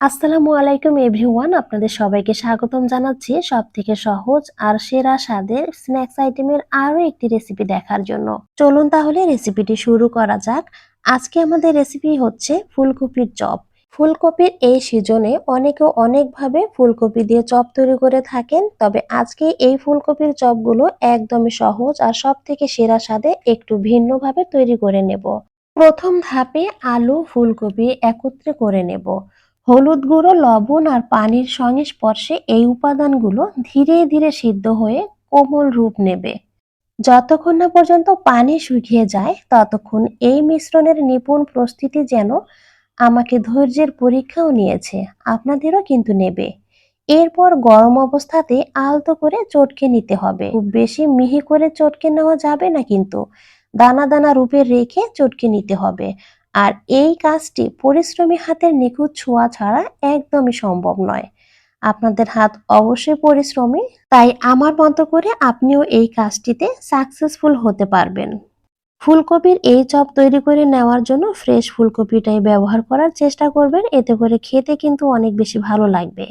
আসসালামু আলাইকুম এভরিওয়ান, আপনাদের সবাইকে স্বাগতম জানাচ্ছি সবথেকে সহজ আর সেরা স্বাদের স্ন্যাক্স আইটেমের আরো একটি রেসিপি দেখার জন্য। চলুন তাহলে রেসিপিটি শুরু করা যাক। আজকে আমাদের রেসিপি হচ্ছে ফুলকপির চপ। ফুলকপির এই সিজনে অনেকে অনেকভাবে ফুলকপি দিয়ে চপ তৈরি করে থাকেন, তবে আজকে এই ফুলকপির চপগুলো একদমই সহজ আর সবথেকে সেরা স্বাদে একটু ভিন্নভাবে তৈরি করে নেব। প্রথম ধাপে আলু ফুলকপি একত্রে করে নেব। হলুদ গুঁড়ো, লবণ আর পানির সংস্পর্শে এই উপাদানগুলো ধীরে ধীরে সিদ্ধ হয়ে কোমল রূপ নেবে। যতক্ষণ না পর্যন্ত পানি শুকিয়ে যায় ততক্ষণ এই মিশ্রণের নিপুণ প্রস্তুতি যেন আমাকে ধৈর্যের পরীক্ষাও নিয়েছে, আপনাদেরও কিন্তু নেবে। এরপর গরম অবস্থাতে আলতো করে চটকে নিতে হবে, খুব বেশি মিহি করে চটকে নেওয়া যাবে না কিন্তু, দানা দানা রূপে রেখে চটকে নিতে হবে। আর এই কাজটি পরিশ্রমী হাতের নিখুঁত ছোঁয়া ছাড়া একদমই সম্ভব নয়। আপনাদের হাত অবশ্যই পরিশ্রমী, তাই আমার মতো করে আপনিও এই কাজটিতে সাকসেসফুল হতে পারবেন। ফুলকপির এই চপ তৈরি করে নেওয়ার জন্য ফ্রেশ ফুলকপিটাই ব্যবহার করার চেষ্টা করবেন, এতে করে খেতে কিন্তু অনেক বেশি ভালো লাগবে।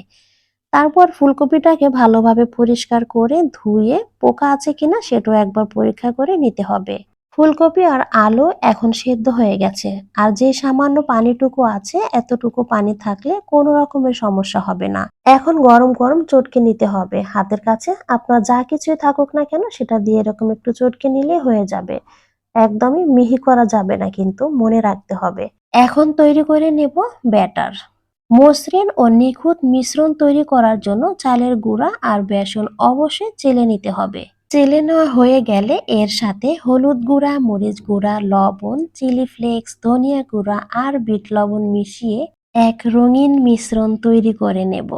তারপর ফুলকপিটাকে ভালোভাবে পরিষ্কার করে ধুয়ে পোকা আছে কিনা সেটাও একবার পরীক্ষা করে নিতে হবে। ফুলকপি আর আলু এখন সেদ্ধ হয়ে গেছে, আর যে সামান্য পানিটুকু আছে এতটুকু পানি থাকলে কোনো রকমের সমস্যা হবে না। এখন গরম গরম চটকে নিতে হবে হাতের কাছে, আপনার যা কিছুই থাকুক না কেন সেটা দিয়ে এরকম একটু চটকে নিলে হয়ে যাবে। একদমই মিহি করা যাবে না কিন্তু, মনে রাখতে হবে। এখন তৈরি করে নেব ব্যাটার। মসৃণ ও নিখুঁত মিশ্রণ তৈরি করার জন্য চালের গুঁড়া আর বেসন অবশ্যই চেলে নিতে হবে। চেলে নেওয়া হয়ে গেলে এর সাথে হলুদ গুঁড়া, মরিচ গুঁড়া, লবণ, চিলি ফ্লেক্স, ধনিয়া গুঁড়া আর বিট লবণ মিশিয়ে এক রঙিন মিশ্রণ তৈরি করে নেব।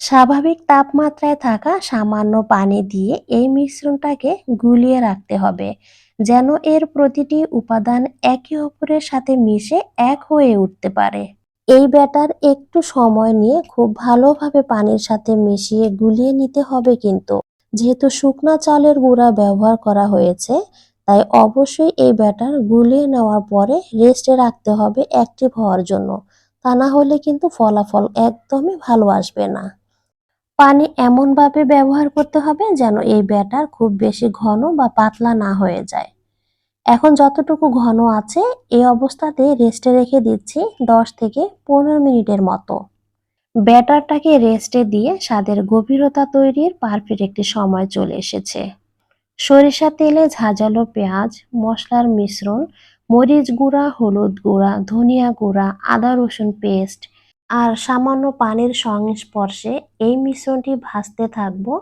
স্বাভাবিক তাপমাত্রায় থাকা সামান্য পানি দিয়ে এই মিশ্রণটাকে গুলিয়ে রাখতে হবে, যেন এর প্রতিটি উপাদান একে অপরের সাথে মিশে এক হয়ে উঠতে পারে। এই ব্যাটার একটু সময় নিয়ে খুব ভালোভাবে পানির সাথে মিশিয়ে গুলিয়ে নিতে হবে কিন্তু, যেহেতু শুকনা চালের গুঁড়া ব্যবহার করা হয়েছে তাই অবশ্যই এই ব্যাটার গুলিয়ে নেওয়ার পরে রেস্টে রাখতে হবে অ্যাক্টিভ হওয়ার জন্য, তা না হলে কিন্তু ফলাফল একদমই ভালো আসবে না। পানি এমনভাবে ব্যবহার করতে হবে যেন এই ব্যাটার খুব বেশি ঘন বা পাতলা না হয়ে যায়। এখন যতটুকু ঘন আছে এই অবস্থাতে রেস্টে রেখে দিচ্ছি 10 থেকে 15 মিনিটের মতো। ব্যাটারটাকে রেস্টে দিয়ে স্বাদের গভীরতা তৈরির পারফেক্ট একটি সময় চলে এসেছে। সরিষা তেলে ঝাঁঝালো পেঁয়াজ, মশলার মিশ্রণ, মরিচ গুঁড়া, হলুদ গুঁড়া, ধনিয়া গুঁড়া, আদা রসুন পেস্ট আর সামান্য পানির সংস্পর্শে এই মিশ্রণটি ভাজতে থাকবো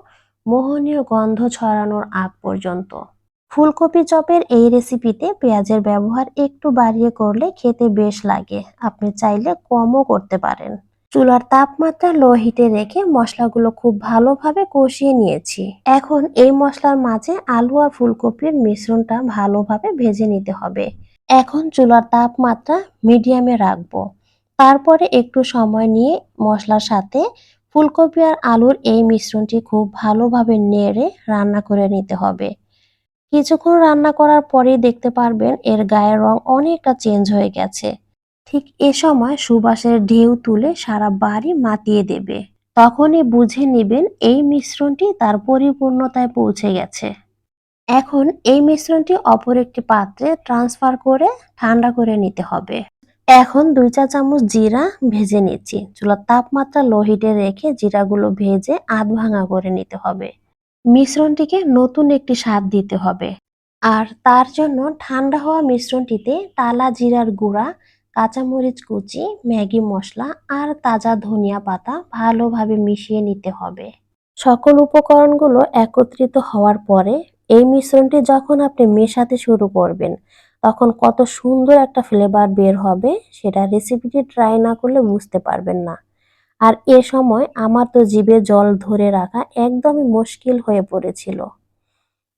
মোহনীয় গন্ধ ছড়ানোর আগ পর্যন্ত। ফুলকপি চপের এই রেসিপিতে পেঁয়াজের ব্যবহার একটু বাড়িয়ে করলে খেতে বেশ লাগে, আপনি চাইলে কমও করতে পারেন। চুলার তাপমাত্রা লো হিটে রেখে মশলাগুলো খুব ভালোভাবে কষিয়ে নিয়েছি। এখন এই মশলার মাঝে আলু আর ফুলকপির মিশ্রণটা ভালোভাবে ভেজে নিতে হবে। এখন চুলার তাপমাত্রা মিডিয়ামে রাখবো। তারপরে একটু সময় নিয়ে মশলার সাথে ফুলকপি আর আলুর এই মিশ্রণটি খুব ভালোভাবে নেড়ে রান্না করে নিতে হবে। কিছুক্ষণ রান্না করার পরেই দেখতে পারবেন এর গায়ের রং অনেকটা চেঞ্জ হয়ে গেছে। ঠিক এ সময় সুবাসের ঢেউ তুলে সারা বাড়ি মাতিয়ে দেবে। তখনই বুঝে নেবেন এই মিশ্রণটি তার পরিপূর্ণতায় পৌঁছে গেছে। এখন এই মিশ্রণটি অপর একটি পাত্রে ট্রান্সফার করে ঠান্ডা করে নিতে হবে। এখন 2 চা চামচ জিরা ভেজে নিচ্ছি। চুলার তাপমাত্রা লো হিটে রেখে জিরাগুলো ভেজে আধ ভাঙা করে নিতে হবে। মিশ্রণটিকে নতুন একটি স্বাদ দিতে হবে। আর তার জন্য ঠান্ডা হওয়া মিশ্রণটিতে টালা জিরার গুঁড়া, কাঁচামরিচ কুচি, ম্যাগি মশলা আর তাজা ধনিয়া পাতা ভালোভাবে মিশিয়ে নিতে হবে। সকল উপকরণগুলো একত্রিত হওয়ার পরে এই মিশ্রণটি যখন আপনি মেশাতে শুরু করবেন তখন কত সুন্দর একটা ফ্লেভার বের হবে, সেটা রেসিপিটি ট্রাই না করলে বুঝতে পারবেন না। আর এ সময় আমার তো জিভে জল ধরে রাখা একদমই মুশকিল হয়ে পড়েছিল।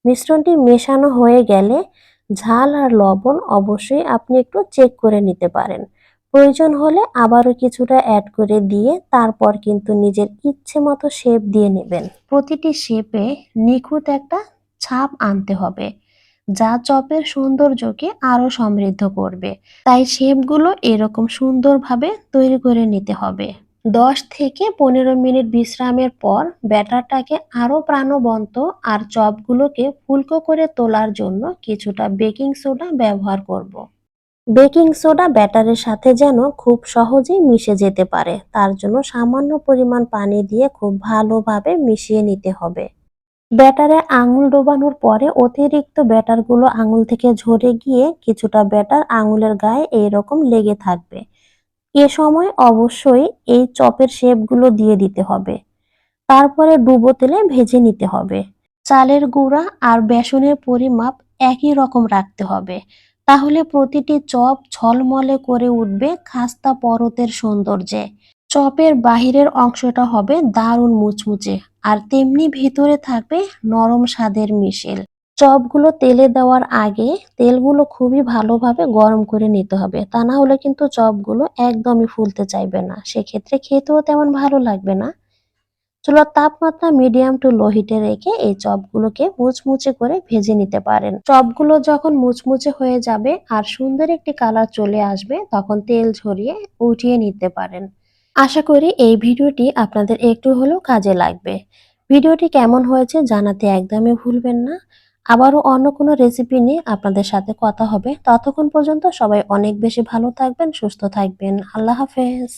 মিশ্রণটি মেশানো হয়ে গেলে ঝাল আর লবণ অবশ্যই আপনি একটু চেক করে নিতে পারেন। প্রয়োজন হলে আবারও কিছুটা অ্যাড করে দিয়ে তারপর কিন্তু নিজের ইচ্ছে মতো শেপ দিয়ে নেবেন। প্রতিটি শেপে নিখুঁত একটা ছাপ আনতে হবে, যা চপের সৌন্দর্যকে আরো সমৃদ্ধ করবে। তাই শেপগুলো এরকম সুন্দরভাবে তৈরি করে নিতে হবে। 10 থেকে 15 মিনিট বিশ্রামের পর ব্যাটারটাকে আরো প্রাণবন্ত আর চপগুলোকে ফুলকো করে তোলার জন্য কিছুটা বেকিং সোডা ব্যবহার করব। বেকিং সোডা ব্যাটারের সাথে যেন খুব সহজেই মিশে যেতে পারে, তার জন্য সামান্য পরিমাণ পানি দিয়ে খুব ভালোভাবে মিশিয়ে নিতে হবে। ব্যাটারে আঙুল ডোবানোর পরে অতিরিক্ত ব্যাটারগুলো আঙুল থেকে ঝরে গিয়ে কিছুটা ব্যাটার আঙুলের গায়ে এইরকম লেগে থাকবে। এ সময় অবশ্যই এই চপের শেপগুলো দিয়ে দিতে হবে। তারপরে ডুবো তেলে ভেজে নিতে হবে। চালের গুঁড়া আর বেসনের পরিমাপ একই রকম রাখতে হবে। তাহলে প্রতিটি চপ ঝলমলে করে উঠবে খাস্তা পরতের সৌন্দর্যে। চপের বাহিরের অংশটা হবে দারুণ মুচমুচে আর তেমনি ভিতরে থাকবে নরম স্বাদের মিশেল। চপগুলো তেলে দেওয়ার আগে তেলগুলো খুবই ভালোভাবে গরম করে নিতে হবে, তা না হলে কিন্তু চপগুলো একদমই ফুলতে চাইবে না, সেক্ষেত্রে খেতেও তেমন ভালো লাগবে না। চুলার তাপমাত্রা মিডিয়াম টু লো হিটে রেখে এই চপগুলোকে মুচমুচে করে ভেজে নিতে পারেন। চপগুলো যখন মুচমুচে হয়ে যাবে আর সুন্দর একটি কালার চলে আসবে, তখন তেল ঝরিয়ে উঠিয়ে নিতে পারেন। আশা করি এই ভিডিওটি আপনাদের একটু হলেও কাজে লাগবে। ভিডিওটি কেমন হয়েছে জানাতে একদমই ভুলবেন না। আবারও অন্য কোনো রেসিপি নিয়ে আপনাদের সাথে কথা হবে। ততক্ষণ পর্যন্ত সবাই অনেক বেশি ভালো থাকবেন, সুস্থ থাকবেন। আল্লাহ হাফেজ।